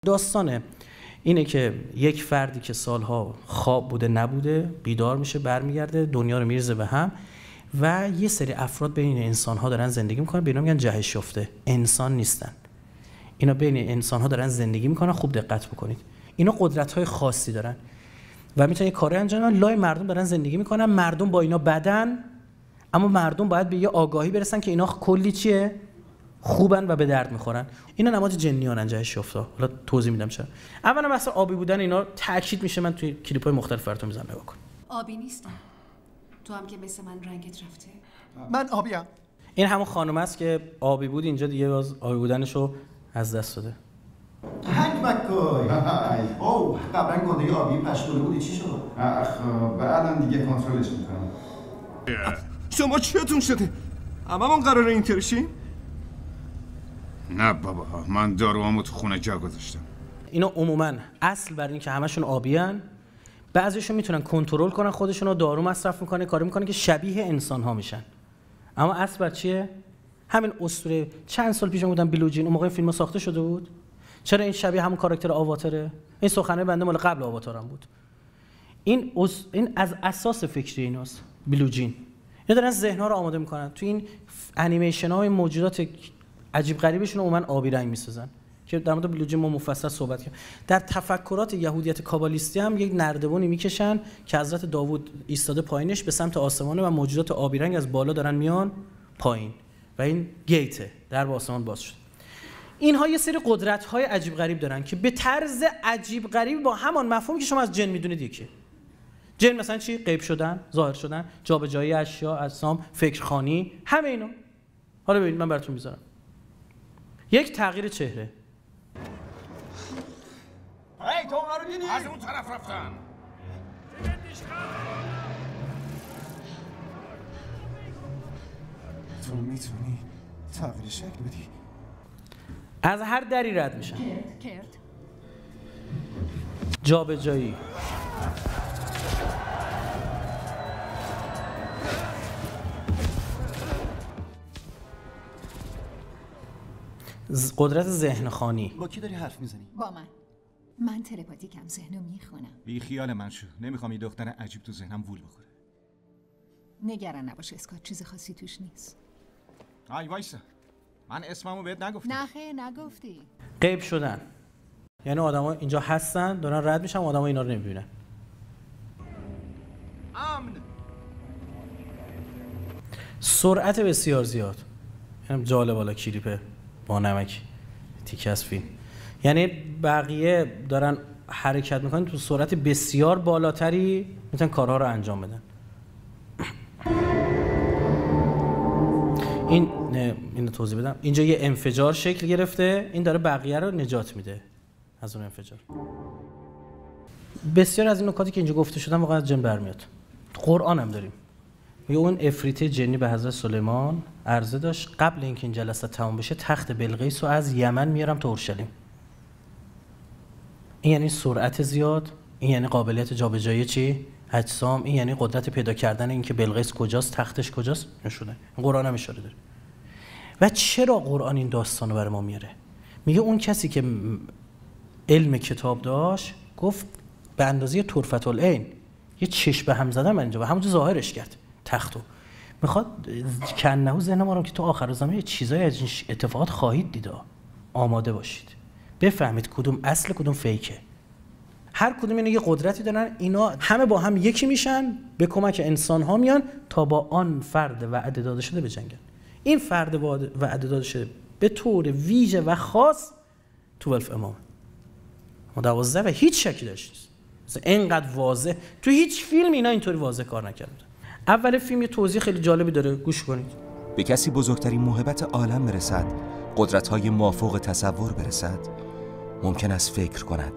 داستانه اینه که یک فردی که سالها خواب بوده نبوده بیدار میشه، برمیگرده، دنیا رو میریزه به هم و یه سری افراد بین انسان‌ها دارن زندگی میکنن، به اینا میگن جهش یافته، انسان نیستن. اینا بین انسان‌ها دارن زندگی میکنن. خوب دقت بکنید. اینا قدرت‌های خاصی دارن و میتونن کاری انجام بدن. لای مردم دارن زندگی میکنن، مردم با اینا بدن، اما مردم باید به یه آگاهی برسن که اینا کلی چیه؟ خوبن و به درد میخورن. اینا نماد جنیانن، جهش یافته. حالا توضیح میدم چرا. اولا مثلا آبی بودن اینا تاکید میشه، من توی کلیپ‌های مختلف براتون میذارم نگاه کن. آبی نیستم. تو هم که مثل من رنگت رفته. من آبیم. این همون خانم است که آبی بود، اینجا دیگه باز آبی بودنشو از دست داده. هنگ مکای. اوه، قبلا گنده آبی پشتوله بودی، چی شد؟ خب الان دیگه کنترلش میکنم. شما چیتون شده؟ هممون قراره اینطور شیم؟ نه بابا، من داروامو تو خونه جا گذاشتم. اینا عموما اصل بر این که همشون آبیان، بعضیشون میتونن کنترل کنن خودشون رو، دارو مصرف میکنه، کاری میکنه که شبیه انسان ها میشن. اما اصل بر چیه؟ همین اسطوره چند سال پیش بودن بلوجین، اون موقع فیلم ساخته شده بود. چرا این شبیه همون کاراکتر آواتاره؟ این سخنه بنده مال قبل آواتارم بود. این از اساس فکری ایناست. بلوجین اینا دارن ذهن‌ها رو آماده میکنن. تو این انیمیشن‌های موجودات عجیب غریبشون رو عموما آبی رنگ میسازن که در مورد بلوجین ما مفصل صحبت کردیم. در تفکرات یهودیت کابالیستی هم یک نردبانی میکشن که حضرت داوود ایستاده پایینش به سمت آسمانه و موجودات آبی رنگ از بالا دارن میان پایین و این گیته در به آسمان باز شد. اینها یه سری قدرت‌های عجیب غریب دارن که به طرز عجیب غریب با همان مفهومی که شما از جن میدونید یکی. جن مثلا چی؟ غیب شدن، ظاهر شدن، جابجایی اشیا، اجسام، فکرخوانی، همه اینا. حالا ببینید من براتون میذارم. یک تغییر چهره. هی تو اونا رو دیدی؟ از اون طرف رفتن. تو میتونی تغییر شکل بدی؟ از هر دری رد میشن. کرد. جابجایی. قدرت ذهن خوانی. با کی داری حرف میزنی؟ با من تلپاتیکم، ذهنو میخونم. بی خیال من شو، نمیخوام یه دختر عجیب تو ذهنم وول بخوره. نگران نباش اسکات، چیز خاصی توش نیست. آی وایسا، من اسممو بهت نگفتم. نه خیر نگفتی. غیب شدن یعنی آدما اینجا هستن دارن رد میشن، آدما اینا رو نمیبینن. امن. سرعت بسیار زیاد، یعنی جالب بالا کلیپه با نمک تیکه از فیلم، یعنی بقیه دارن حرکت میکنن تو سرعت بسیار بالاتری میتونن کارها رو انجام بدن. اینو توضیح بدم. اینجا یه انفجار شکل گرفته، این داره بقیه رو نجات میده از اون انفجار. بسیار از این نکاتی که اینجا گفته شدن واقعا از جن برمیاد. قرآن هم داریم. میگه اون عفریت جنی به حضرت سلیمان عرضه داشت قبل اینکه این جلسه تمام بشه تخت بلقیس رو از یمن میارم تا اورشلیم. این یعنی سرعت زیاد، این یعنی قابلیت جابجایی چی؟ اجسام، این یعنی قدرت پیدا کردن اینکه بلقیس کجاست، تختش کجاست نشونه. قرآن هم اشاره داره. و چرا قرآن این داستان رو برای ما میاره؟ میگه اون کسی که علم کتاب داشت گفت به اندازه طرفت العین، یه چشم به هم زدن اینجا و همونجا ظاهرش کرد تختو. میخواد کنهو ذهن ما رو که تو آخر زمان یه چیزای از این اتفاقات خواهید دید. آماده باشید بفهمید کدوم اصل کدوم فیکه. هر کدوم اینا یه قدرتی دارن، اینا همه با هم یکی میشن، به کمک انسان ها میان تا با آن فرد وعده داده شده بجنگن. این فرد وعده داده شده به طور ویژه و خاص تو ولف امام و 12 و هیچ شکی داشت نیست. مثلا اینقدر واضح تو هیچ فیلم اینا اینطوری واضح کار نکردن. اول فیلم یه توضیح خیلی جالبی داره، گوش کنید. به کسی بزرگترین موهبت عالم برسد، قدرت‌های مافوق تصور برسد، ممکن است فکر کند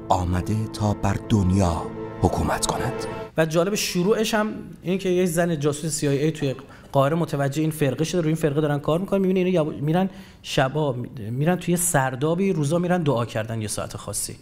آمده تا بر دنیا حکومت کند. و جالب شروعش هم این که یه زن جاسوس CIA توی قاهره متوجه این فرقه شده، روی این فرقه دارن کار میکنن، میبینه اینا میرن شبا میرن توی سردابی، روزا میرن دعا کردن یه ساعت خاصی.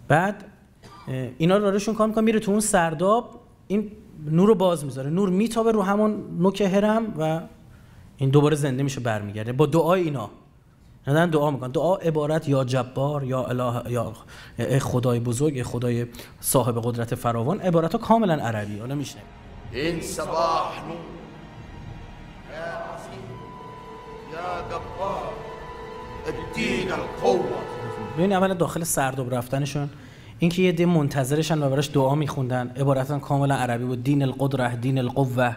بعد اینا رو دارشون کار میکنن، میره تو اون سرداب، این نور رو باز میذاره، نور میتابه رو همون نوک هرم و این دوباره زنده میشه برمیگرده با دعای اینا. دارن دعا میکنن. دعا عبارت یا جبار یا اله یا خدای بزرگ، خدای صاحب قدرت فراوان، عبارت ها کاملا عربی. حالا میشنه این صباح نور یا عظیم یا جبار الدین القوة. ببین اول داخل سرداب رفتنشون اینکه یه دی منتظرشن و براش دعا میخوندن، عبارتا کاملا عربی بود. دین القدره، دین القوه.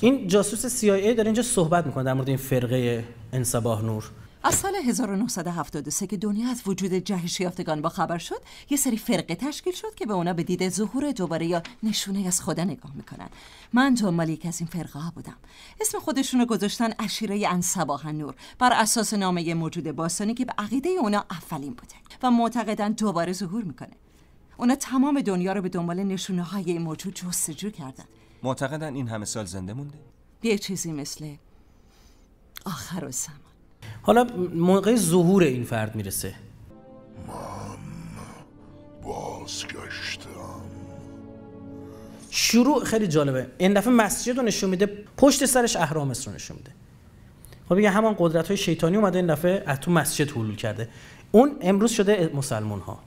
این جاسوس CIA داره اینجا صحبت میکنه در مورد این فرقه انصباح نور. از سال 1973 که دنیا از وجود جهش یافتگان با خبر شد، یه سری فرقه تشکیل شد که به اونا به دید ظهور دوباره یا نشونه از خدا نگاه میکنن. من دنبال یکی از این فرقه ها بودم. اسم خودشونو گذاشتن عشیره انصباح نور بر اساس نامه موجود باستانی که به عقیده اونا اولین بوده و معتقدن دوباره ظهور میکنه. اونا تمام دنیا رو به دنبال نشونه های این موجود جستجو کردن. معتقدن این همه سال زنده مونده؟ یه چیزی مثل آخرالزمان. حالا موقع ظهور این فرد میرسه. بازگشتم. شروع خیلی جالبه. این دفعه مسجد رو نشون میده، پشت سرش اهرام رو نشون میده. خب دیگه همان قدرت‌های شیطانی اومده این دفعه از تو مسجد حلول کرده. اون امروز شده مسلمان ها.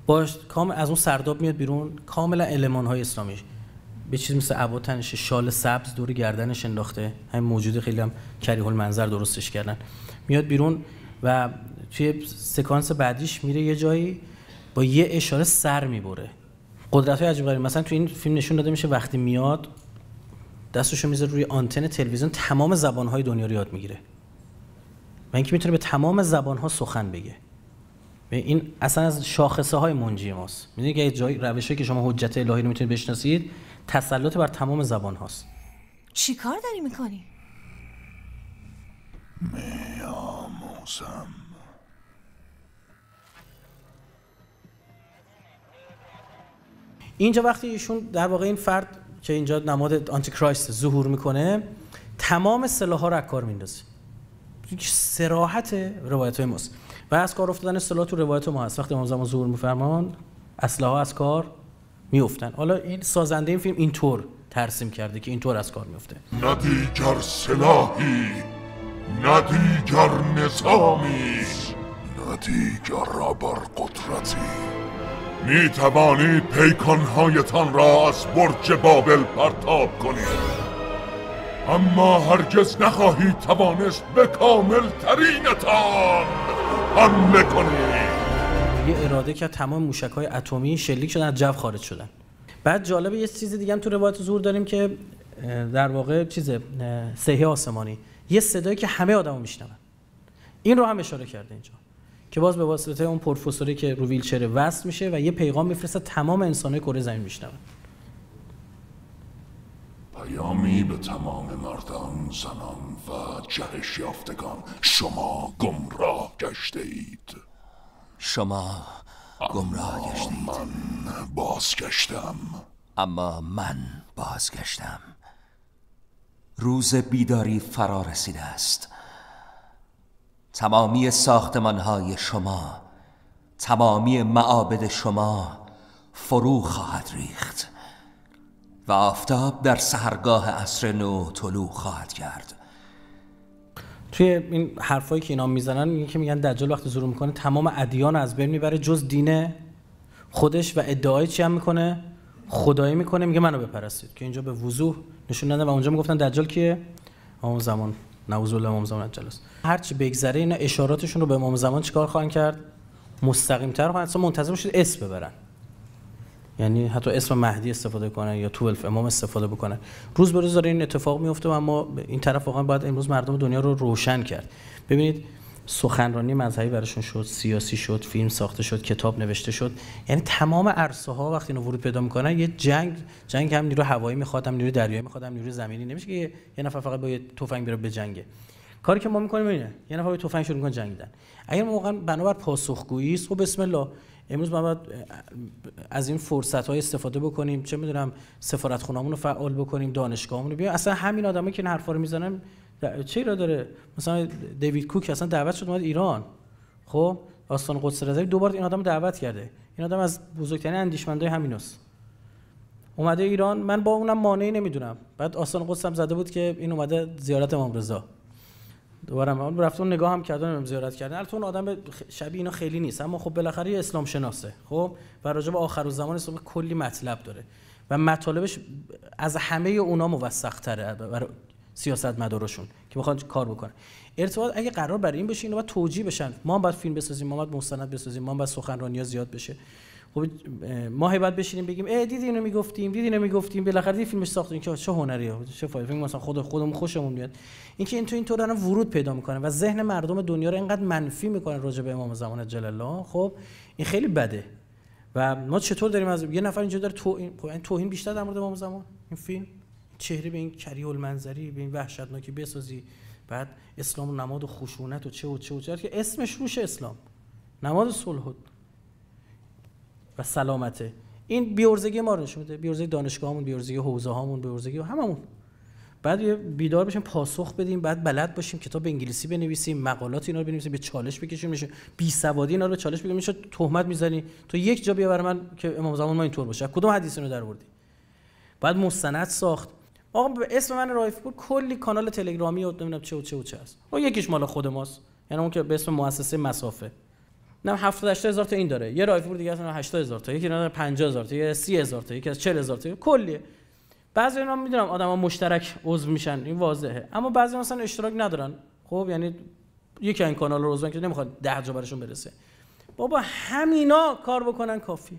باش کامل از اون سرداب میاد بیرون، کاملا المان‌های اسلامی. به چیز مثل عبا تنشه، شال سبز دور گردنش انداخته. همین موجود خیلی هم کریه المنظر درستش کردن. میاد بیرون و توی سکانس بعدیش میره یه جایی با یه اشاره سر میبره. قدرت‌های عجیب غریب. مثلا تو این فیلم نشون داده میشه وقتی میاد دستشو میذاره روی آنتن تلویزیون، تمام زبان‌های دنیا رو یاد میگیره. و اینکه میتونه به تمام زبان‌ها سخن بگه. این اصلا از شاخصه‌های منجی ماست. میدونید که جای روشی که شما حجت الهی رو میتونید بشناسید، تسلط بر تمام زبان هاست. چی کار داری میکنی؟ میاموزم. اینجا وقتی ایشون در واقع این فرد که اینجا نماد آنتی کرایست ظهور میکنه، تمام سلاح‌ها رو از کار میندازه. صراحت روایت های ماست و از کار افتادن سلاح تو روایت ما هست. وقتی امام زمان ظهور میفرمان اسلحه از کار میافتن. حالا این سازنده این فیلم اینطور ترسیم کرده که اینطور از کار میفته. نه دیگر سلاحی، نه دیگر نظامی، نه دیگر ابرقدرتی. می توانید پیکانهایتان را از برج بابل پرتاب کنید، اما هرگز نخواهید توانست به کامل ترینتان حمله کنید. یه اراده که تمام موشک‌های اتمی شلیک شدن، از جو خارج شدن. بعد جالب یه چیز دیگه هم تو روایت ظهور داریم که در واقع صیحه آسمانی، یه صدایی که همه آدمو میشنون. این رو هم اشاره کرده اینجا که باز به واسطه اون پروفسوری که رو ویلچر وصل میشه و یه پیغام میفرسته تمام انسان‌های کره زمین میشنون. پیامی به تمام مردان، زنان و جهش یافتگان: شما گمراه گشته اید. شما گمراه گشتید. من بازگشتم. اما من بازگشتم. روز بیداری فرا رسیده است. تمامی ساختمان‌های شما، تمامی معابد شما فرو خواهد ریخت و آفتاب در سحرگاه عصر نو طلوع خواهد کرد. توی این حرفایی که اینا میزنن میگن که میگن دجال وقتی ظهور میکنه تمام ادیان از بین میبره جز دین خودش و ادعای چی هم میکنه؟ خدایی میکنه، میگه منو بپرستید، که اینجا به وضوح نشون دادن و اونجا میگفتن دجال کیه؟ امام زمان، نعوذ بالله امام زمان دجال است. هر چی بگذره اینا اشاراتشون رو به امام زمان چیکار خواهند کرد؟ مستقیم‌تر خواهند، اصلا منتظر باشید اسم ببرن. یعنی حتی اسم مهدی استفاده کنن یا 12 امام استفاده بکنن. روز به روز داره این اتفاق میفته و اما این طرف واقعا باید امروز مردم دنیا رو روشن کرد. ببینید سخنرانی مذهبی براشون شد، سیاسی شد، فیلم ساخته شد، کتاب نوشته شد. یعنی تمام عرصه ها وقتی اینو ورود پیدا میکنن یه جنگ هم نیرو هوایی میخواد، هم نیرو دریایی میخواد، هم نیرو زمینی. نمیشه که یه نفر فقط با یه تفنگ بره بجنگه. کاری که ما میکنیم اینه، یه نفر با تفنگ شروع میکنه جنگیدن. اگر واقعا بنابر پاسخگویی است، خب بسم الله امروز ما باید از این فرصت‌های استفاده بکنیم، چه می‌دونم سفارتخونه‌مون رو فعال بکنیم، دانشگاهمون رو بیاریم. اصلا همین آدمایی که این حرفا رو میزنن چه ایراد داره؟ مثلا دیوید کوک اصلا دعوت شد اومد ایران. خب آستان قدس رضوی دوبار این آدمو دعوت کرده. این آدم از بزرگترین اندیشمندای همیناست. اومده ایران، من با اونم مانعی نمیدونم. بعد آستان قدس هم زده بود که این اومده زیارت امام رضا. دوباره من رفتم نگاه هم کردم زیارت کردن. البته اون آدم شبیه اینا خیلی نیست، اما خب بالاخره یه اسلام شناسه، خب و راجع به آخرالزمان اسلام کلی مطلب داره و مطالبش از همه اونا موثق‌تره برای سیاستمداراشون که بخوان کار بکنن. ارتباط اگه قرار برای این بشه اینا باید توجیه بشن. ما هم باید فیلم بسازیم، ما باید مستند بسازیم، ما هم باید سخنرانی‌ها زیاد بشه. خب ما باید بشینیم بگیم دیدی اینو میگفتیم بالاخره دی فیلمش ساختیم که چه هنریه، چه فایده، مثلا خودمون خوشمون میاد. اینکه اینطور دارن ورود پیدا میکنن و ذهن مردم دنیا رو اینقدر منفی میکنن راجع به امام زمان جل الله. خب این خیلی بده و ما چطور داریم از یه نفر اینجا داره توهین بیشتر در مورد امام زمان این فیلم چهره به این کریه المنظری به این وحشتناکی بسازی، بعد اسلام و نماد و خشونت و چه که اسمش روش اسلام، نماد صلح و سلامته. این بیورزگی ما رو نشون میده، بیورزگی دانشگاهمون، بیورزگی حوزه‌هامون، بیورزگی هممون. بعد بیدار بشیم، پاسخ بدیم، بعد بلد باشیم کتاب به انگلیسی بنویسیم، مقالات اینا رو بنویسیم، به چالش بکشیم، میشه بی سوادی اینا رو به چالش بگیریم، میشه تهمت میزنی تو یک جا بیا برای من که امام زمان ما اینطور باشه، کدوم حدیث اینو درآوردی. بعد مستند ساخت. آقا به اسم من رایفی پور کلی کانال تلگرامی و نمیدونم چه هست. اون یکیش مال خود ماست، یعنی اون که به اسم مؤسسه مسافه. نه 70 هزار تا این داره، یه رایفی پور دیگه اصلا 80,000 تا، یکی نه 50,000 تا، یه 30,000 تا، یکی از 40,000 تا، کلیه. بعضی اینا میدونم آدما مشترک عضو میشن، این واضحه، اما بعضی مثلا اشتراک ندارن. خب یعنی یکی این کانال رو عضو که نمیخواد 10 جا براشون برسه. بابا همینا کار بکنن کافی.